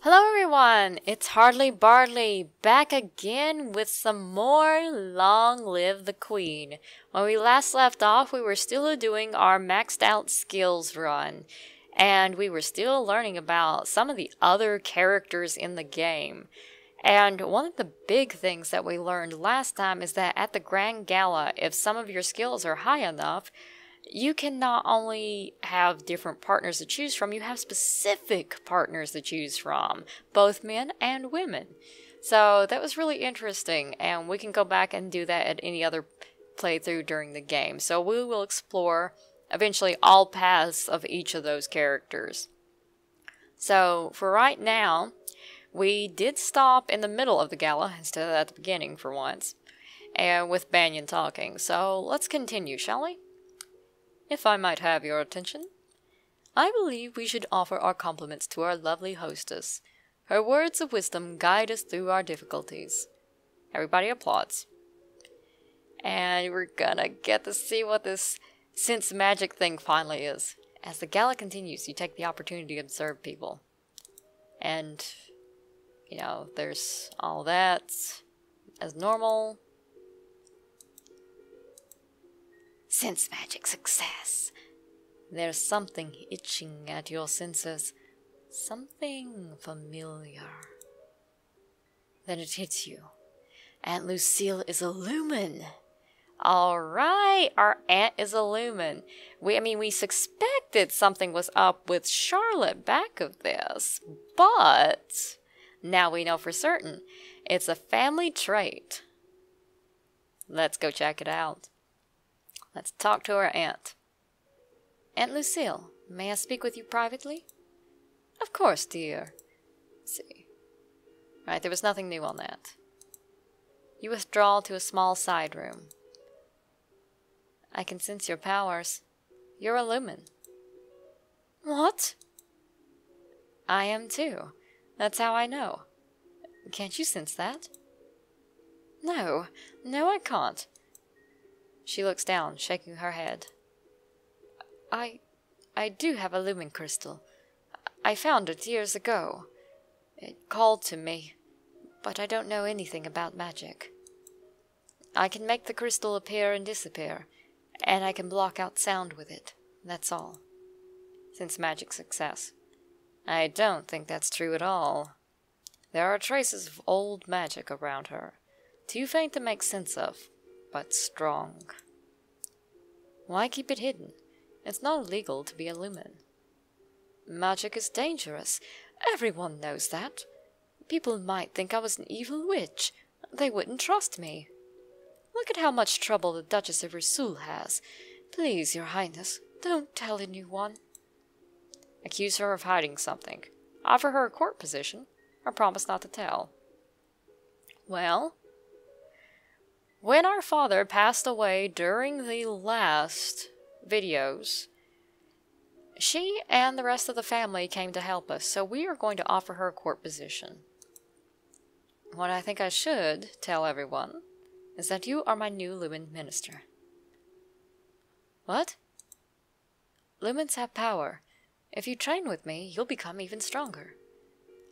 Hello everyone, it's Hardly Bardly back again with some more Long Live the Queen. When we last left off, we were still doing our maxed out skills run, and we were still learning about some of the other characters in the game. And one of the big things that we learned last time is that at the Grand Gala, if some of your skills are high enough, you can not only have different partners to choose from, you have specific partners to choose from, both men and women. So that was really interesting, and we can go back and do that at any other playthrough during the game. So we will explore eventually all paths of each of those characters. So for right now, we did stop in the middle of the gala instead of at the beginning for once, and with Banyan talking. So let's continue, shall we? If I might have your attention, I believe we should offer our compliments to our lovely hostess. Her words of wisdom guide us through our difficulties. Everybody applauds. And we're gonna get to see what this sense magic thing finally is. As the gala continues, you take the opportunity to observe people. And, you know, there's all that as normal. Sense magic success. There's something itching at your senses. Something familiar. Then it hits you. Aunt Lucille is a lumen. Alright, our aunt is a lumen. We suspected something was up with Charlotte back of this, but now we know for certain. It's a family trait. Let's go check it out. Let's talk to our aunt. Aunt Lucille, may I speak with you privately? Of course, dear. Let's see. Right, there was nothing new on that. You withdraw to a small side room. I can sense your powers. You're a lumen. What? I am too. That's how I know. Can't you sense that? No, I can't. She looks down, shaking her head. I do have a lumen crystal. I found it years ago. It called to me, but I don't know anything about magic. I can make the crystal appear and disappear, and I can block out sound with it. That's all. Sense magic success. I don't think that's true at all. There are traces of old magic around her, too faint to make sense of, but strong. Why keep it hidden? It's not illegal to be a lumen. Magic is dangerous. Everyone knows that. People might think I was an evil witch. They wouldn't trust me. Look at how much trouble the Duchess of Rasul has. Please, Your Highness, don't tell anyone. Accuse her of hiding something. Offer her a court position, or promise not to tell. Well, when our father passed away during the last videos, she and the rest of the family came to help us, so we are going to offer her a court position. What I think I should tell everyone is that you are my new Lumen Minister. What? Lumens have power. If you train with me, you'll become even stronger.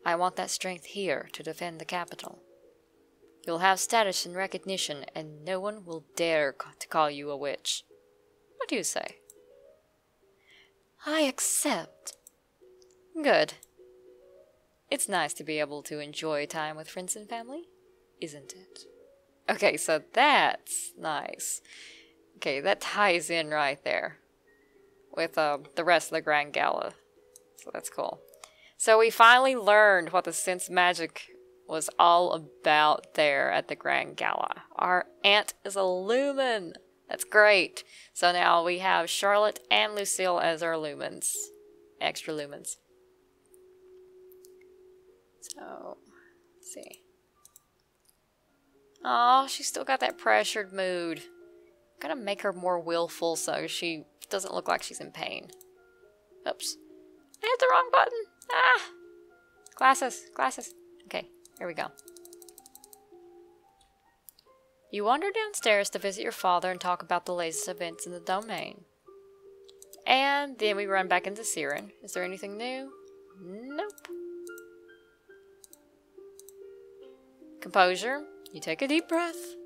I want that strength here to defend the capital. You'll have status and recognition, and no one will dare to call you a witch. What do you say? I accept. Good. It's nice to be able to enjoy time with friends and family, isn't it? Okay, so that's nice. Okay, that ties in right there with the rest of the Grand Gala. So that's cool. So we finally learned what the sense magic was all about there at the Grand Gala. Our aunt is a lumen. That's great. So now we have Charlotte and Lucille as our lumens. Extra lumens. So, let's see. Oh, she's still got that pressured mood. I'm gonna make her more willful so she doesn't look like she's in pain. Oops. I hit the wrong button. Ah! Glasses. Okay. Here we go. You wander downstairs to visit your father and talk about the latest events in the domain. And then we run back into Siren. Is there anything new? Nope. Composure. You take a deep breath.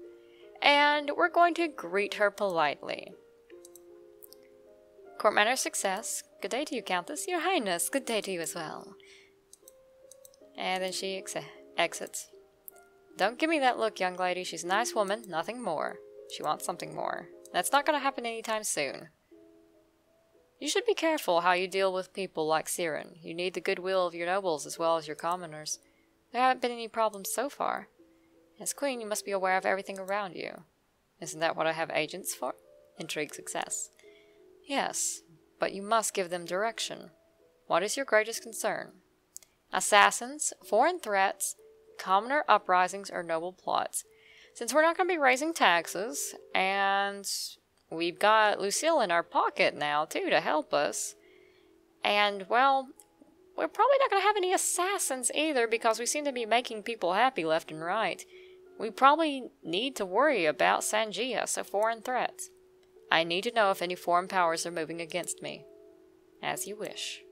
And we're going to greet her politely. Court manner success. Good day to you, Countess. Your Highness, good day to you as well. And then she exits. Don't give me that look, young lady. She's a nice woman, nothing more. She wants something more. That's not going to happen anytime soon. You should be careful how you deal with people like Siren. You need the goodwill of your nobles as well as your commoners. There haven't been any problems so far. As queen, you must be aware of everything around you. Isn't that what I have agents for? Intrigue success. Yes, but you must give them direction. What is your greatest concern? Assassins, foreign threats, commoner uprisings, or noble plots. Since we're not going to be raising taxes, and we've got Lucille in our pocket now, too, to help us. And, well, we're probably not going to have any assassins either, because we seem to be making people happy left and right. We probably need to worry about Sangia, so foreign threats. I need to know if any foreign powers are moving against me. As you wish.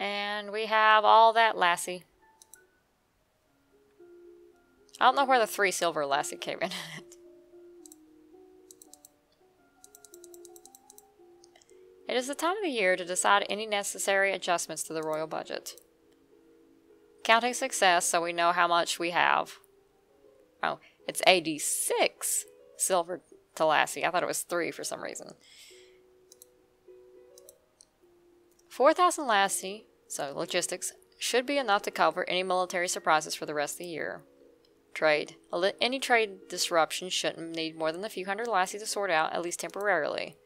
And we have all that lassie. I don't know where the 3 silver lassie came in. It is the time of the year to decide any necessary adjustments to the royal budget. Counting success so we know how much we have. Oh, it's 86 silver to lassie. I thought it was 3 for some reason. 4,000 lassie, so logistics, should be enough to cover any military surprises for the rest of the year. Trade. Any trade disruption shouldn't need more than a few hundred lassie to sort out, at least temporarily.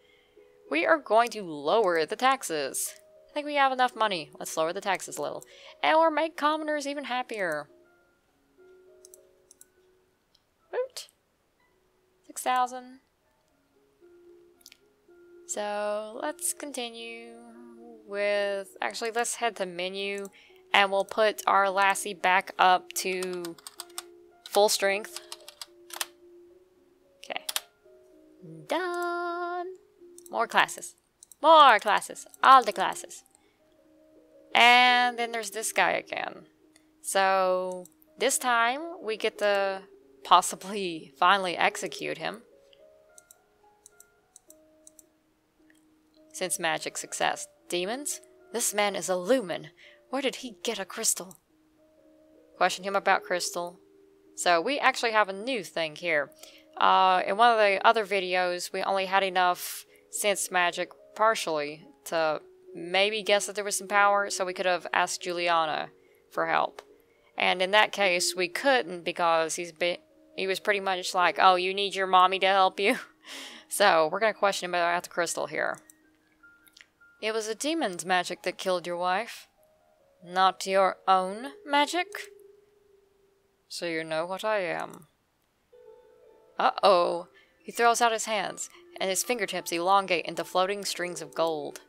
We are going to lower the taxes. I think we have enough money. Let's lower the taxes a little. And we'll make commoners even happier. Woot. 6,000. So, let's continue with... Actually, let's head to menu. And we'll put our lassie back up to full strength. Okay. Done. More classes. More classes. All the classes. And then there's this guy again. So, this time, we get to possibly finally execute him. Since magic success. Demons? This man is a lumen. Where did he get a crystal? Question him about crystal. So, we actually have a new thing here. In one of the other videos, we only had enough sense magic partially to maybe guess that there was some power, so we could have asked Juliana for help. And in that case, we couldn't because he was pretty much like, oh, you need your mommy to help you? So, we're going to question him about the crystal here. It was a demon's magic that killed your wife. Not your own magic? So you know what I am. Uh-oh. He throws out his hands, and his fingertips elongate into floating strings of gold.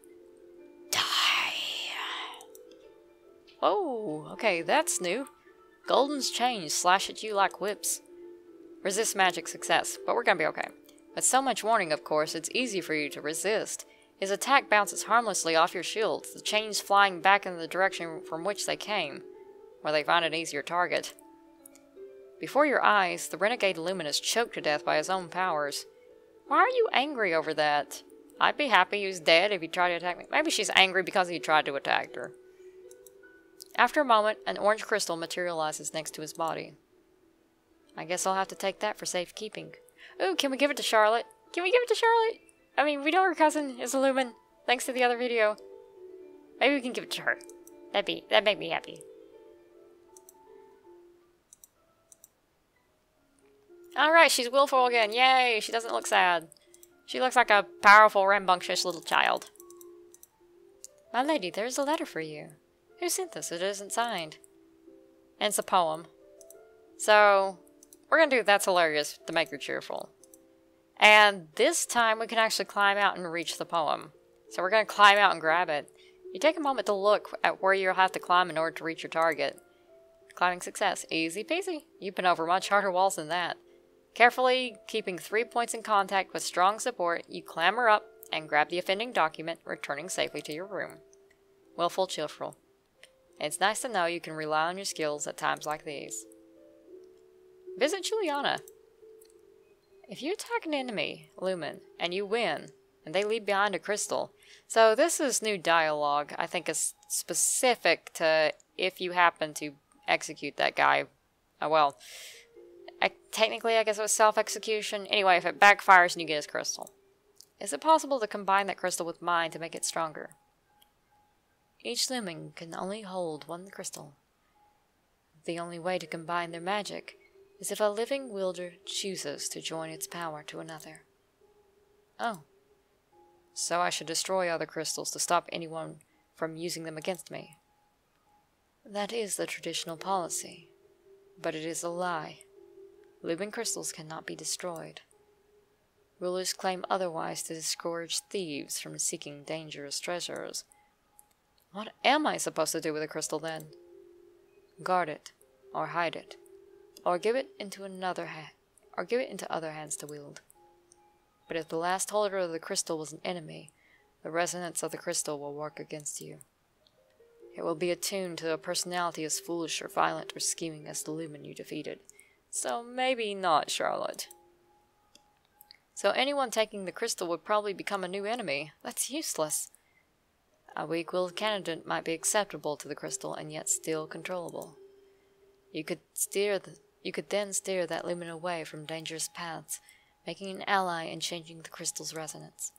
Die. Oh, okay, that's new. Golden's chains slash at you like whips. Resist magic success, but we're gonna be okay. With so much warning, of course, it's easy for you to resist. His attack bounces harmlessly off your shields, the chains flying back in the direction from which they came, where they find an easier target. Before your eyes, the renegade Lumen is choked to death by his own powers. Why are you angry over that? I'd be happy he was dead if he tried to attack me. Maybe she's angry because he tried to attack her. After a moment, an orange crystal materializes next to his body. I guess I'll have to take that for safekeeping. Ooh, can we give it to Charlotte? Can we give it to Charlotte? I mean, we know her cousin is a Lumen, thanks to the other video. Maybe we can give it to her. That'd make me happy. Alright, she's willful again. Yay! She doesn't look sad. She looks like a powerful, rambunctious little child. My lady, there's a letter for you. Who sent this? It isn't signed. And it's a poem. So, we're gonna do That's Hilarious to make her cheerful. And this time we can actually climb out and reach the poem. So we're gonna climb out and grab it. You take a moment to look at where you'll have to climb in order to reach your target. Climbing success. Easy peasy. You've been over much harder walls than that. Carefully keeping 3 points in contact with strong support, you clamber up and grab the offending document, returning safely to your room. Willful cheerful. It's nice to know you can rely on your skills at times like these. Visit Juliana. If you attack an enemy, Lumen, and you win, and they leave behind a crystal. So this is new dialogue, I think is specific to if you happen to execute that guy. Well, technically I guess it was self-execution. Anyway, if it backfires and you get his crystal. Is it possible to combine that crystal with mine to make it stronger? Each Lumen can only hold one crystal. The only way to combine their magic is if a living wielder chooses to join its power to another. Oh. So I should destroy other crystals to stop anyone from using them against me. That is the traditional policy, but it is a lie. Living crystals cannot be destroyed. Rulers claim otherwise to discourage thieves from seeking dangerous treasures. What am I supposed to do with a crystal then? Guard it, or hide it, or give it into other hands to wield. But if the last holder of the crystal was an enemy, the resonance of the crystal will work against you. It will be attuned to a personality as foolish or violent or scheming as the Lumen you defeated. So maybe not, Charlotte. So anyone taking the crystal would probably become a new enemy. That's useless. A weak-willed candidate might be acceptable to the crystal and yet still controllable. You could then steer that Lumen away from dangerous paths, making an ally and changing the crystal's resonance.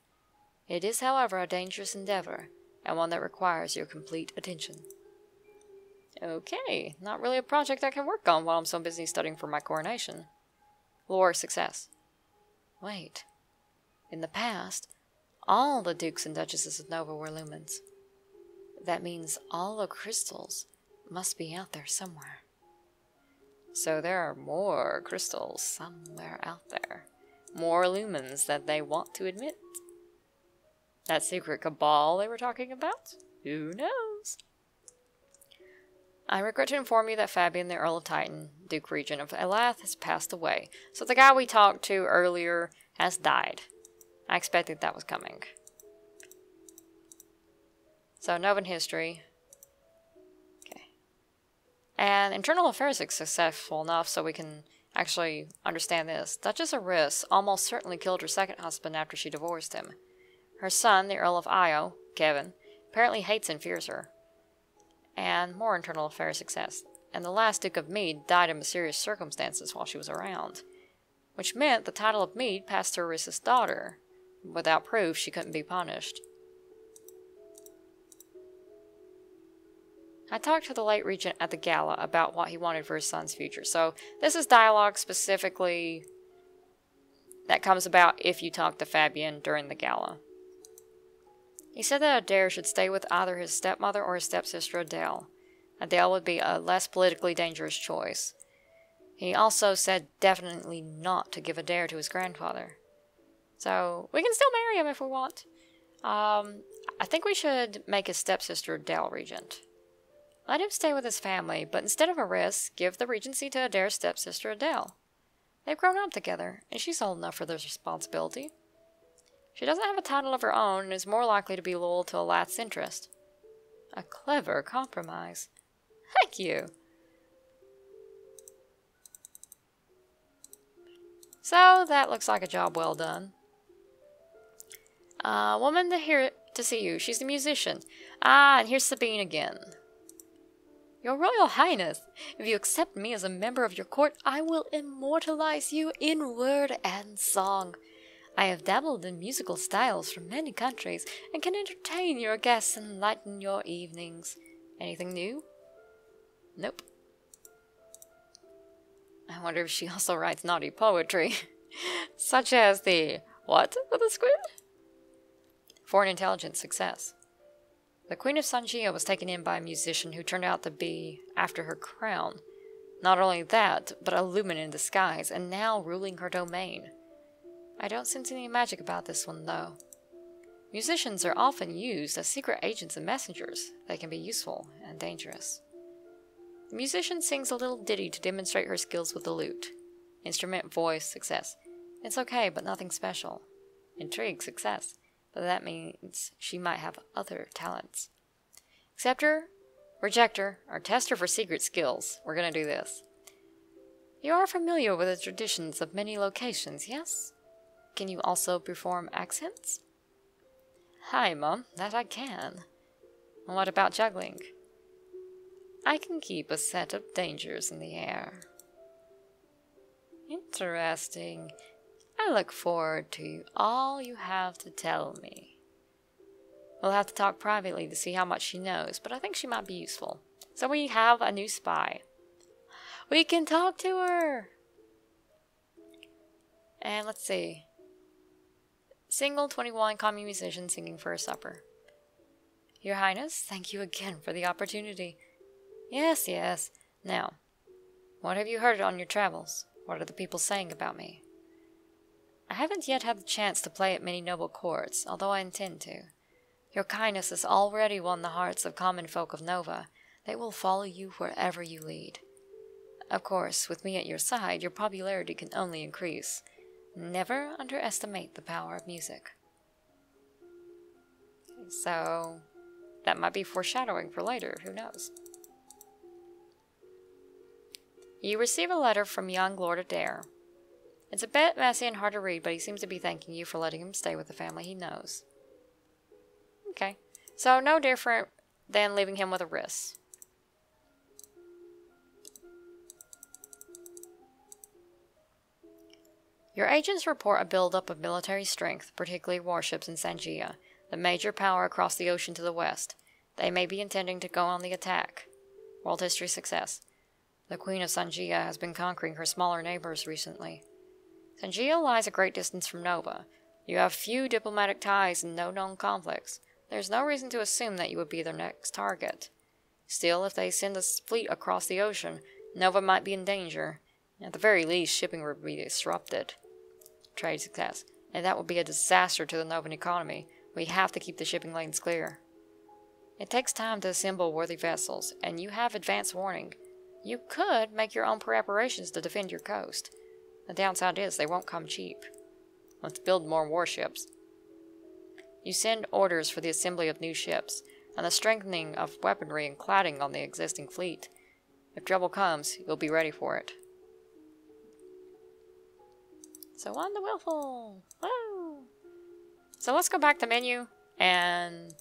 It is, however, a dangerous endeavor, and one that requires your complete attention. Okay, not really a project I can work on while I'm so busy studying for my coronation. Lore success. Wait. In the past, all the dukes and duchesses of Nova were lumens. That means all the crystals must be out there somewhere. So there are more crystals somewhere out there. More lumens that they want to admit. That secret cabal they were talking about? Who knows? I regret to inform you that Fabian, the Earl of Titan, Duke Regent of Elath, has passed away. So the guy we talked to earlier has died. I expected that was coming. So, Novan history. Okay. And internal affairs is successful enough so we can actually understand this. Duchess Aris almost certainly killed her second husband after she divorced him. Her son, the Earl of Io, Kevin, apparently hates and fears her. And more internal affairs success. And the last Duke of Mead died in mysterious circumstances while she was around. Which meant the title of Mead passed to Aris's daughter. Without proof, she couldn't be punished. I talked to the late regent at the gala about what he wanted for his son's future. So this is dialogue specifically that comes about if you talk to Fabian during the gala. He said that Adair should stay with either his stepmother or his stepsister Adele. Adele would be a less politically dangerous choice. He also said definitely not to give Adair to his grandfather. So, we can still marry him if we want. I think we should make his stepsister Adele regent. Let him stay with his family, but instead of Aris, give the regency to Adair's stepsister Adele. They've grown up together, and she's old enough for this responsibility. She doesn't have a title of her own and is more likely to be loyal to Elath's interest. A clever compromise. Thank you. So, that looks like a job well done. Woman to see you. She's the musician. Ah, and here's Sabine again. Your Royal Highness, if you accept me as a member of your court, I will immortalize you in word and song. I have dabbled in musical styles from many countries and can entertain your guests and lighten your evenings. Anything new? Nope. I wonder if she also writes naughty poetry. Such as the what with a squid? Foreign intelligence success. The Queen of Sangia was taken in by a musician who turned out to be after her crown. Not only that, but a lumen in disguise, and now ruling her domain. I don't sense any magic about this one, though. Musicians are often used as secret agents and messengers. They can be useful and dangerous. The musician sings a little ditty to demonstrate her skills with the lute. Instrument, voice, success. It's okay, but nothing special. Intrigue, success. But that means she might have other talents. Accept her Rejector, or tester for secret skills. We're gonna do this. You are familiar with the traditions of many locations, yes? Can you also perform accents? Hi, Mum. That I can. What about juggling? I can keep a set of dangers in the air. Interesting. I look forward to all you have to tell me. We'll have to talk privately to see how much she knows, but I think she might be useful. So we have a new spy. We can talk to her! And let's see. Single 21 common musician singing for a supper. Your Highness, thank you again for the opportunity. Yes, yes. Now, what have you heard on your travels? What are the people saying about me? I haven't yet had the chance to play at many noble courts, although I intend to. Your kindness has already won the hearts of common folk of Nova. They will follow you wherever you lead. Of course, with me at your side, your popularity can only increase. Never underestimate the power of music. So, that might be foreshadowing for later, who knows? You receive a letter from young Lord Adair. It's a bit messy and hard to read, but he seems to be thanking you for letting him stay with the family he knows. Okay, so no different than leaving him with a risk. Your agents report a buildup of military strength, particularly warships in Sangia, the major power across the ocean to the west. They may be intending to go on the attack. World history success. The Queen of Sangia has been conquering her smaller neighbors recently. Sangia lies a great distance from Nova. You have few diplomatic ties and no known conflicts. There's no reason to assume that you would be their next target. Still, if they send a fleet across the ocean, Nova might be in danger. At the very least, shipping would be disrupted. Trade success. And that would be a disaster to the Novan economy. We have to keep the shipping lanes clear. It takes time to assemble worthy vessels, and you have advance warning. You could make your own preparations to defend your coast. The downside is they won't come cheap. Let's build more warships. You send orders for the assembly of new ships, and the strengthening of weaponry and cladding on the existing fleet. If trouble comes, you'll be ready for it. So on the willful! Woo! So let's go back to menu and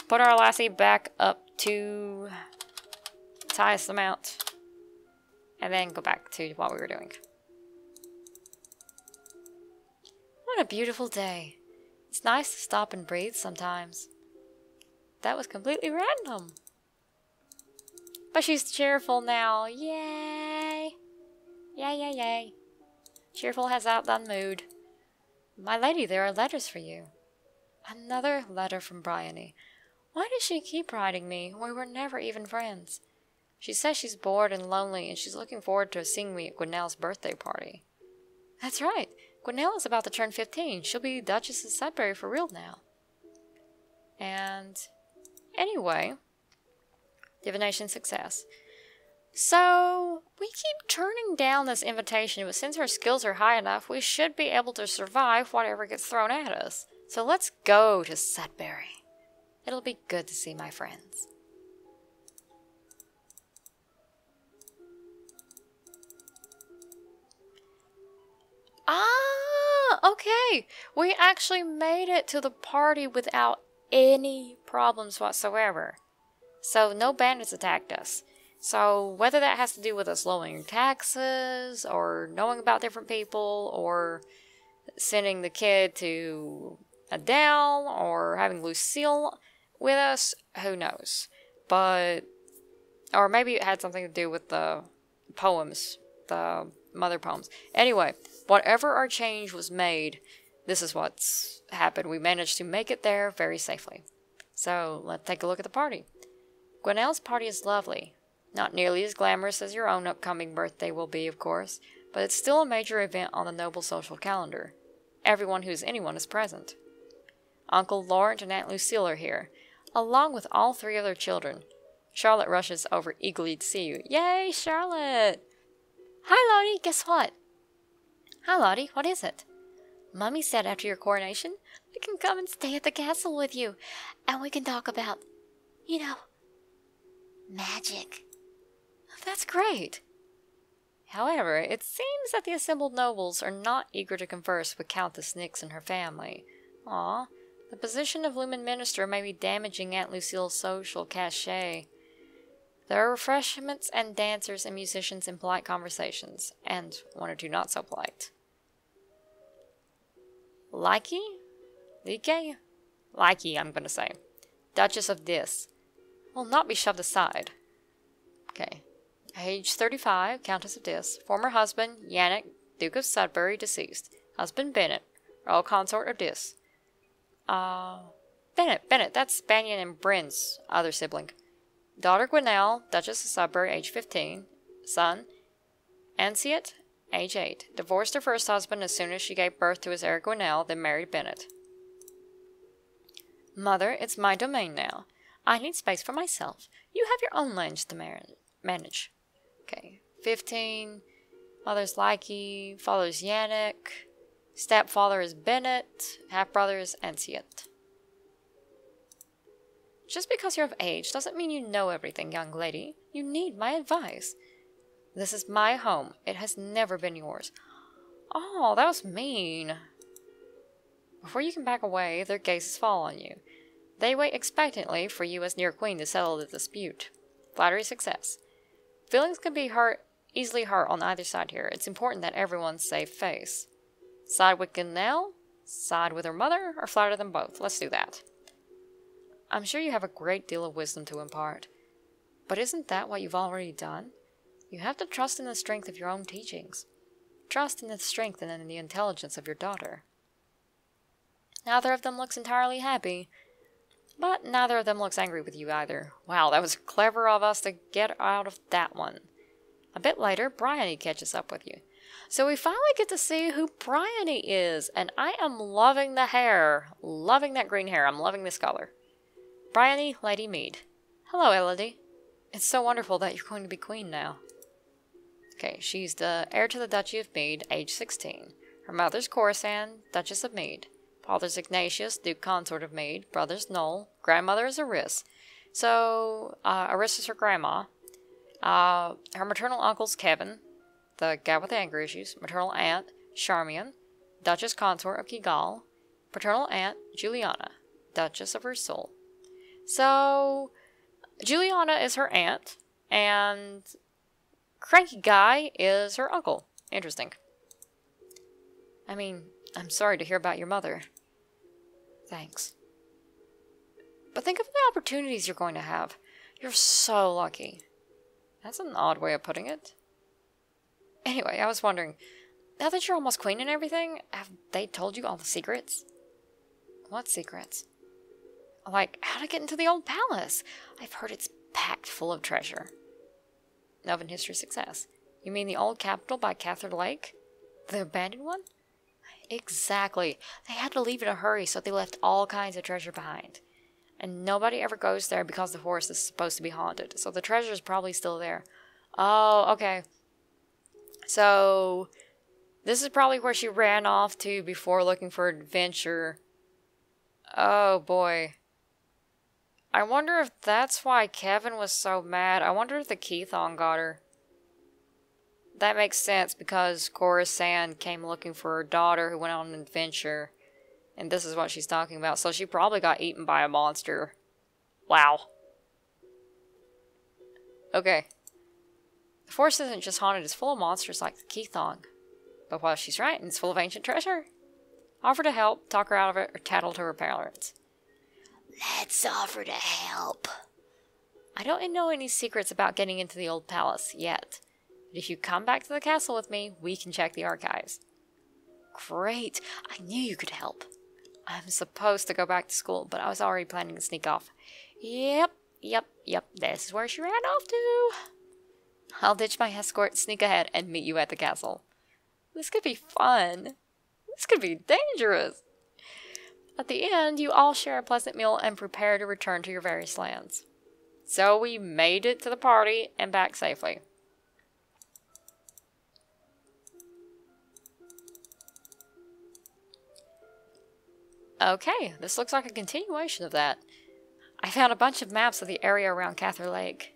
put our lassie back up to its highest amount. And then go back to what we were doing. What a beautiful day. It's nice to stop and breathe sometimes. That was completely random. But she's cheerful now. Yay! Yay, yay, yay. Cheerful has outdone mood. My lady, there are letters for you. Another letter from Briony. Why does she keep writing me? We were never even friends. She says she's bored and lonely, and she's looking forward to seeing me at Gwenelle's birthday party. That's right. Gwenelle is about to turn 15. She'll be Duchess of Sudbury for real now. And anyway, divination success. So, we keep turning down this invitation, but since our skills are high enough, we should be able to survive whatever gets thrown at us. So let's go to Sudbury. It'll be good to see my friends. Ah, okay. We actually made it to the party without any problems whatsoever. So no bandits attacked us. So whether that has to do with us lowering taxes, or knowing about different people, or sending the kid to Adele, or having Lucille with us, who knows. But, or maybe it had something to do with the poems, the mother poems. Anyway, whatever our change was made, this is what's happened. We managed to make it there very safely. So let's take a look at the party. Gwenelle's party is lovely. Not nearly as glamorous as your own upcoming birthday will be, of course, but it's still a major event on the noble social calendar. Everyone who's anyone is present. Uncle Laurent and Aunt Lucille are here, along with all 3 of their children. Charlotte rushes over eagerly to see you. Yay, Charlotte! Hi, Lottie, guess what? Hi, Lottie, what is it? Mummy said after your coronation, we can come and stay at the castle with you, and we can talk about, you know, Magic. That's great. However, it seems that the assembled nobles are not eager to converse with Countess Nyx and her family. The position of Lumen Minister may be damaging Aunt Lucille's social cachet. There are refreshments and dancers and musicians in polite conversations, and one or two not so polite. Likey? Likey, I'm gonna say. Duchess of Dis. Will not be shoved aside. Okay. Age 35, Countess of Dis. Former husband, Yannick, Duke of Sudbury, deceased. Husband, Bennett, Royal Consort of Dis. Bennett, that's Fabian and Bryn's other sibling. Daughter, Gwenelle, Duchess of Sudbury, age 15. Son, Ansiet, age 8. Divorced her first husband as soon as she gave birth to his heir Gwenelle, then married Bennett. Mother, it's my domain now. I need space for myself. You have your own lands to manage. Okay, 15. Mother's Likey. Father's Yannick. Stepfather is Bennett. Half-brother is Ansiet. Just because you're of age doesn't mean you know everything, young lady. You need my advice. This is my home. It has never been yours. Oh, that was mean. Before you can back away, their gazes fall on you. They wait expectantly for you as near queen to settle the dispute. Flattery success. Feelings can be easily hurt on either side here. It's important that everyone save face. Side with Gwenelle, side with her mother, or flatter them both. Let's do that. I'm sure you have a great deal of wisdom to impart. But isn't that what you've already done? You have to trust in the strength of your own teachings. Trust in the strength and in the intelligence of your daughter. Neither of them looks entirely happy, but neither of them looks angry with you either. Wow, that was clever of us to get out of that one. A bit later, Briony catches up with you. So we finally get to see who Briony is, and I am loving the hair. Loving that green hair. I'm loving this color. Briony, Lady Mead. Hello, Elodie. It's so wonderful that you're going to be queen now. Okay, she's the heir to the Duchy of Mead, age 16. Her mother's Corisande, Duchess of Mead. Father's Ignatius, Duke Consort of Mead. Brother's Noel. Grandmother is Eris. So, Eris is her grandma. Her maternal uncle's Kevin, the guy with the anger issues. Maternal aunt, Charmian, Duchess Consort of Kigal. Paternal aunt, Juliana, Duchess of Russell. So, Juliana is her aunt, and Cranky Guy is her uncle. Interesting. I mean, I'm sorry to hear about your mother. Thanks. But think of the opportunities you're going to have. You're so lucky. That's an odd way of putting it. Anyway, I was wondering, now that you're almost queen and everything, have they told you all the secrets? What secrets? Like, how to get into the old palace. I've heard it's packed full of treasure. Elven history success. You mean the old capital by Cather Lake? The abandoned one? Exactly. They had to leave in a hurry, so they left all kinds of treasure behind. And nobody ever goes there because the forest is supposed to be haunted. So the treasure is probably still there. Oh, okay. So, this is probably where she ran off to before looking for adventure. Oh, boy. I wonder if that's why Kevin was so mad. I wonder if the Keithon got her. That makes sense because Corisande came looking for her daughter who went on an adventure. And this is what she's talking about. So she probably got eaten by a monster. Wow. Okay. The forest isn't just haunted, it's full of monsters like the Keithon. But while she's right, and it's full of ancient treasure. Offer to help, talk her out of it, or tattle to her parents. Let's offer to help. I don't know any secrets about getting into the old palace yet. But if you come back to the castle with me, we can check the archives. Great. I knew you could help. I'm supposed to go back to school, but I was already planning to sneak off. Yep. This is where she ran off to. I'll ditch my escort, sneak ahead, and meet you at the castle. This could be fun. This could be dangerous. At the end, you all share a pleasant meal and prepare to return to your various lands. So we made it to the party and back safely. Okay, this looks like a continuation of that. I found a bunch of maps of the area around Cather Lake.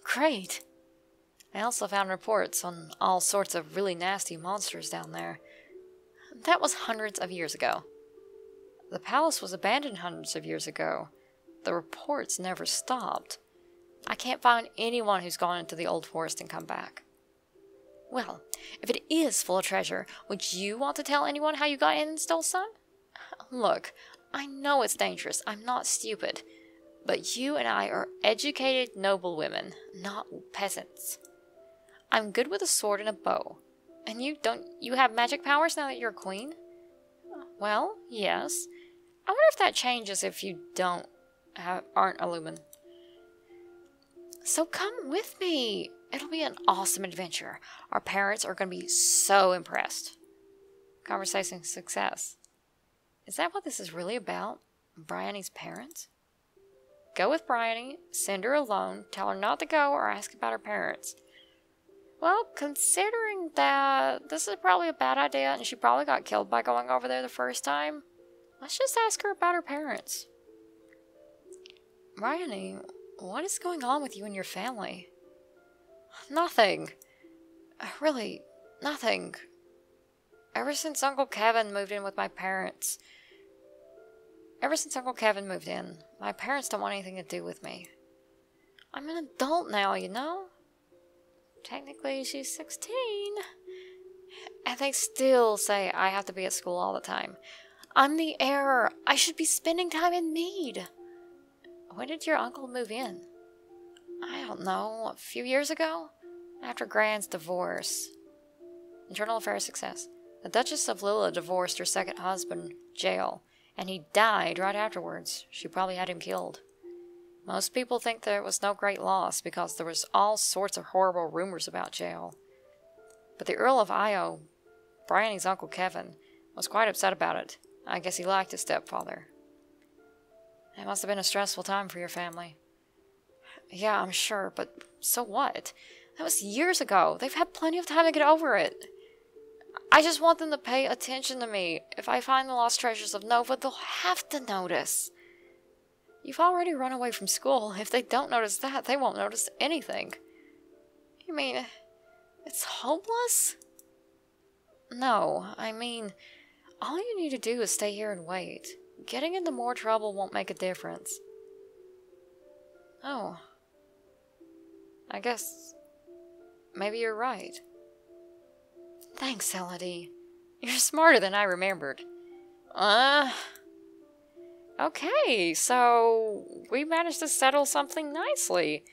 Great. I also found reports on all sorts of really nasty monsters down there. That was hundreds of years ago. The palace was abandoned hundreds of years ago. The reports never stopped. I can't find anyone who's gone into the old forest and come back. Well, if it is full of treasure, would you want to tell anyone how you got in and stole some? Look, I know it's dangerous. I'm not stupid. But you and I are educated, noble women, not peasants. I'm good with a sword and a bow. And you have magic powers now that you're a queen? Well, yes. I wonder if that changes if you aren't a lumen. So come with me. It'll be an awesome adventure. Our parents are going to be so impressed. Conversation success. Is that what this is really about? Briony's parents? Go with Briony, send her alone, tell her not to go or ask about her parents. Well, considering that this is probably a bad idea and she probably got killed by going over there the first time, let's just ask her about her parents. Briony, what is going on with you and your family? Nothing. Really, nothing. Ever since Uncle Kevin moved in with my parents... my parents don't want anything to do with me. I'm an adult now, you know? Technically, she's 16. And they still say I have to be at school all the time. I'm the heir. I should be spending time in Mead. When did your uncle move in? I don't know, a few years ago? After Gran's divorce. Internal affairs success. The Duchess of Lilla divorced her second husband, Jael, and he died right afterwards. She probably had him killed. Most people think there was no great loss because there was all sorts of horrible rumors about Jael. But the Earl of Io, Briony's Uncle Kevin, was quite upset about it. I guess he liked his stepfather. It must have been a stressful time for your family. Yeah, I'm sure, but so what? That was years ago. They've had plenty of time to get over it. I just want them to pay attention to me. If I find the lost treasures of Nova, they'll have to notice. You've already run away from school. If they don't notice that, they won't notice anything. You mean, it's hopeless? No, I mean, all you need to do is stay here and wait. Getting into more trouble won't make a difference. Oh. I guess maybe you're right. Thanks, Elodie. You're smarter than I remembered. Okay, so we managed to settle something nicely.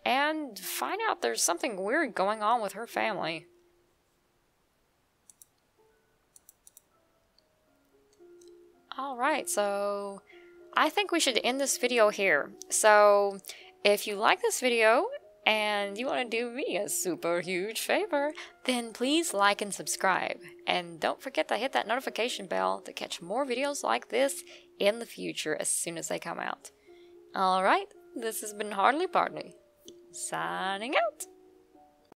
And find out there's something weird going on with her family. Alright, so I think we should end this video here. So if you like this video and you want to do me a super huge favor, then please like and subscribe. And don't forget to hit that notification bell to catch more videos like this in the future as soon as they come out. Alright, this has been Hardly Partly, signing out.